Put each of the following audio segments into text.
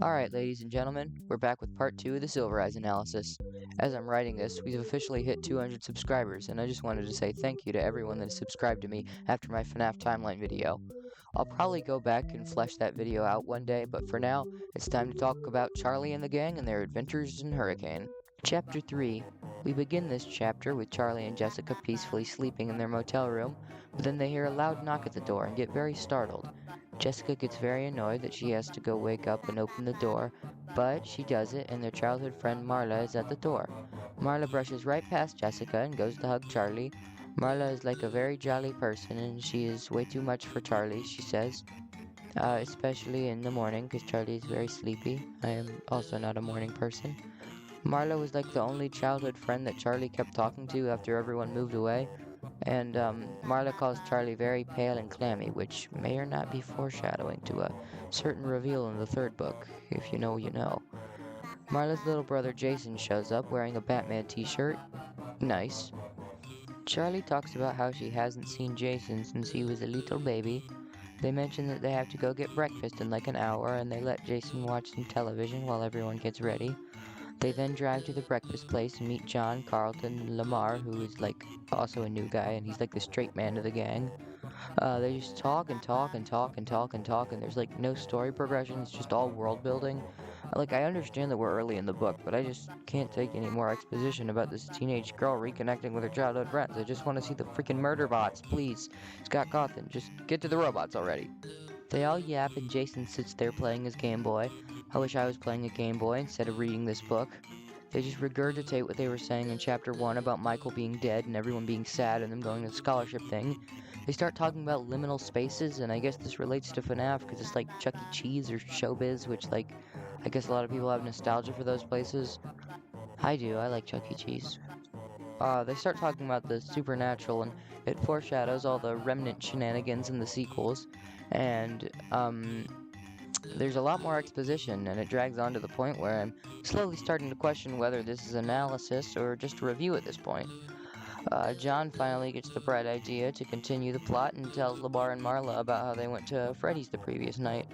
Alright, ladies and gentlemen, we're back with part 2 of the Silver Eyes analysis. As I'm writing this, we've officially hit 200 subscribers, and I just wanted to say thank you to everyone that has subscribed to me after my Fnaf timeline video. I'll probably go back and flesh that video out one day, but for now, it's time to talk about Charlie and the gang and their adventures in Hurricane. Chapter 3. We begin this chapter with Charlie and Jessica peacefully sleeping in their motel room, but then they hear a loud knock at the door and get very startled. Jessica gets very annoyed that she has to go wake up and open the door, but she does it and their childhood friend Marla is at the door. Marla brushes right past Jessica and goes to hug Charlie. Marla is like a very jolly person and she is way too much for Charlie, she says. Especially in the morning because Charlie is very sleepy. I am also not a morning person. Marla was like the only childhood friend that Charlie kept talking to after everyone moved away. And Marla calls Charlie very pale and clammy, which may or not be foreshadowing to a certain reveal in the third book. If you know, you know. Marla's little brother Jason shows up wearing a Batman t-shirt. Nice. Charlie talks about how she hasn't seen Jason since he was a little baby. They mention that they have to go get breakfast in like an hour, and they let Jason watch some television while everyone gets ready. They then drive to the breakfast place and meet John, Carlton, and Lamar, who is like also a new guy, and he's like the straight man of the gang. They just talk and talk and talk and talk and talk, and there's like no story progression. It's just all world building. Like I understand that we're early in the book, but I just can't take any more exposition about this teenage girl reconnecting with her childhood friends. I just want to see the freaking murder bots, please. Scott Cawthon, just get to the robots already. They all yap and Jason sits there playing his Game Boy. I wish I was playing a Game Boy instead of reading this book. They just regurgitate what they were saying in chapter 1 about Michael being dead and everyone being sad and them going to the scholarship thing. They start talking about liminal spaces, and I guess this relates to FNAF because it's like Chuck E. Cheese or Showbiz, which like I guess a lot of people have nostalgia for those places. I do, I like Chuck E. Cheese. They start talking about the supernatural, and it foreshadows all the remnant shenanigans in the sequels. And there's a lot more exposition, and it drags on to the point where I'm slowly starting to question whether this is analysis or just a review at this point. John finally gets the bright idea to continue the plot and tells Lamar and Marla about how they went to Freddy's the previous night.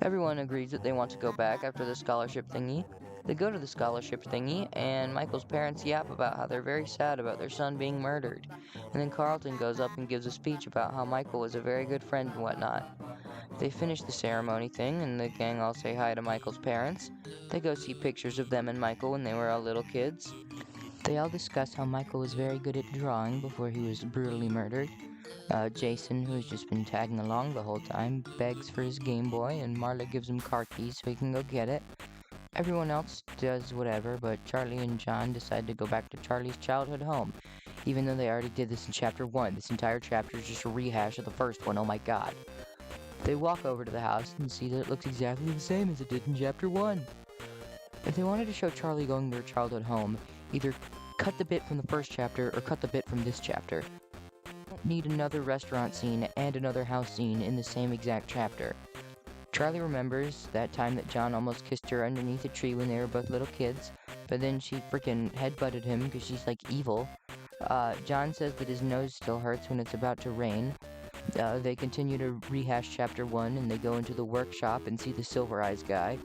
Everyone agrees that they want to go back after the scholarship thingy. They go to the scholarship thingy, and Michael's parents yap about how they're very sad about their son being murdered. And then Carlton goes up and gives a speech about how Michael was a very good friend and whatnot. They finish the ceremony thing, and the gang all say hi to Michael's parents. They go see pictures of them and Michael when they were all little kids. They all discuss how Michael was very good at drawing before he was brutally murdered. Jason, who's just been tagging along the whole time, begs for his Game Boy, and Marla gives him car keys so he can go get it. Everyone else does whatever, but Charlie and John decide to go back to Charlie's childhood home, even though they already did this in chapter 1. This entire chapter is just a rehash of the first one, oh my god. They walk over to the house and see that it looks exactly the same as it did in chapter 1. If they wanted to show Charlie going to her childhood home, either cut the bit from the first chapter or cut the bit from this chapter. Don't need another restaurant scene and another house scene in the same exact chapter. Charlie remembers that time that John almost kissed her underneath a tree when they were both little kids, but then she freaking headbutted him because she's like evil. John says that his nose still hurts when it's about to rain. They continue to rehash chapter 1 and they go into the workshop and see the Silver Eyes guy.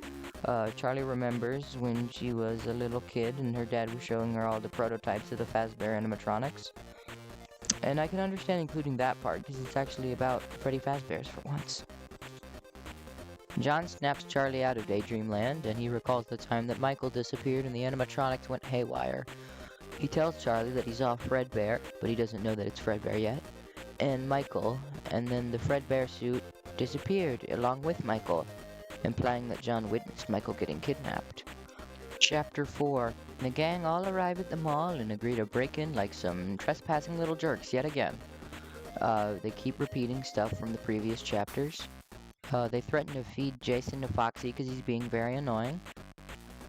Charlie remembers when she was a little kid and her dad was showing her all the prototypes of the Fazbear animatronics. And I can understand including that part because it's actually about Freddy Fazbear's for once. John snaps Charlie out of Daydreamland and he recalls the time that Michael disappeared and the animatronics went haywire. He tells Charlie that he saw Fredbear, but he doesn't know that it's Fredbear yet, and Michael, and then the Fredbear suit disappeared along with Michael, implying that John witnessed Michael getting kidnapped. Chapter 4. The gang all arrive at the mall and agree to break in like some trespassing little jerks yet again. They keep repeating stuff from the previous chapters. They threaten to feed Jason to Foxy because he's being very annoying.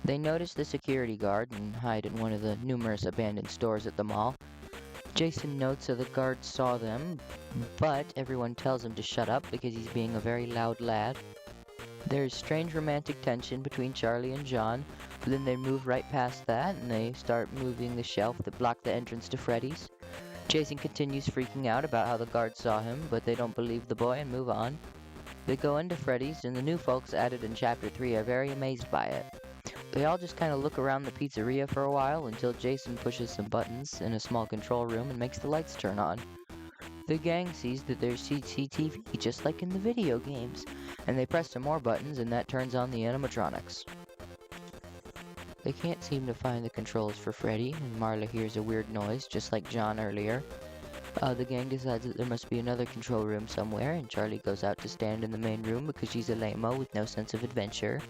They notice the security guard and hide in one of the numerous abandoned stores at the mall. Jason notes that the guards saw them, but everyone tells him to shut up because he's being a very loud lad. There's strange romantic tension between Charlie and John, but then they move right past that and they start moving the shelf that blocked the entrance to Freddy's. Jason continues freaking out about how the guards saw him, but they don't believe the boy and move on. They go into Freddy's, and the new folks added in Chapter 3 are very amazed by it. They all just kind of look around the pizzeria for a while until Jason pushes some buttons in a small control room and makes the lights turn on. The gang sees that there's CCTV, just like in the video games, and they press some more buttons and that turns on the animatronics. They can't seem to find the controls for Freddy, and Marla hears a weird noise, just like John earlier. The gang decides that there must be another control room somewhere, and Charlie goes out to stand in the main room because she's a lame-o with no sense of adventure.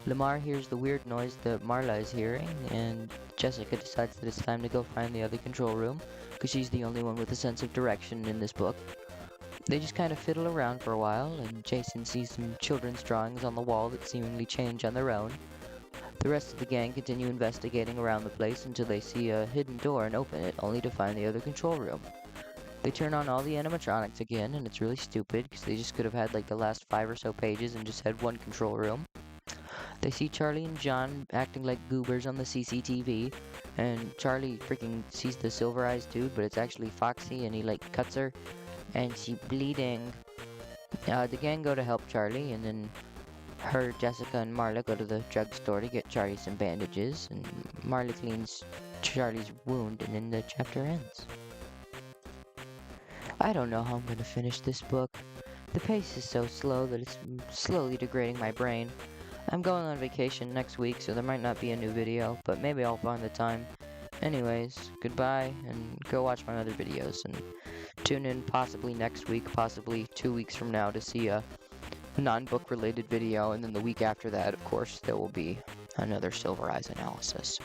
Lamar hears the weird noise that Marla is hearing, and Jessica decides that it's time to go find the other control room, because she's the only one with a sense of direction in this book. They just kind of fiddle around for a while, and Jason sees some children's drawings on the wall that seemingly change on their own. The rest of the gang continue investigating around the place until they see a hidden door and open it, only to find the other control room. They turn on all the animatronics again, and it's really stupid, because they just could have had like the last 5 or so pages and just had one control room. They see Charlie and John acting like goobers on the CCTV, and Charlie freaking sees the Silver Eyes dude, but it's actually Foxy, and he like cuts her, and she's bleeding. The gang go to help Charlie, and then Jessica, and Marla go to the drugstore to get Charlie some bandages, and Marla cleans Charlie's wound, and then the chapter ends. I don't know how I'm going to finish this book. The pace is so slow that it's slowly degrading my brain. I'm going on vacation next week, so there might not be a new video, but maybe I'll find the time. Anyways, goodbye, and go watch my other videos, and tune in possibly next week, possibly 2 weeks from now to see a non-book related video, and then the week after that, of course, there will be another Silver Eyes analysis.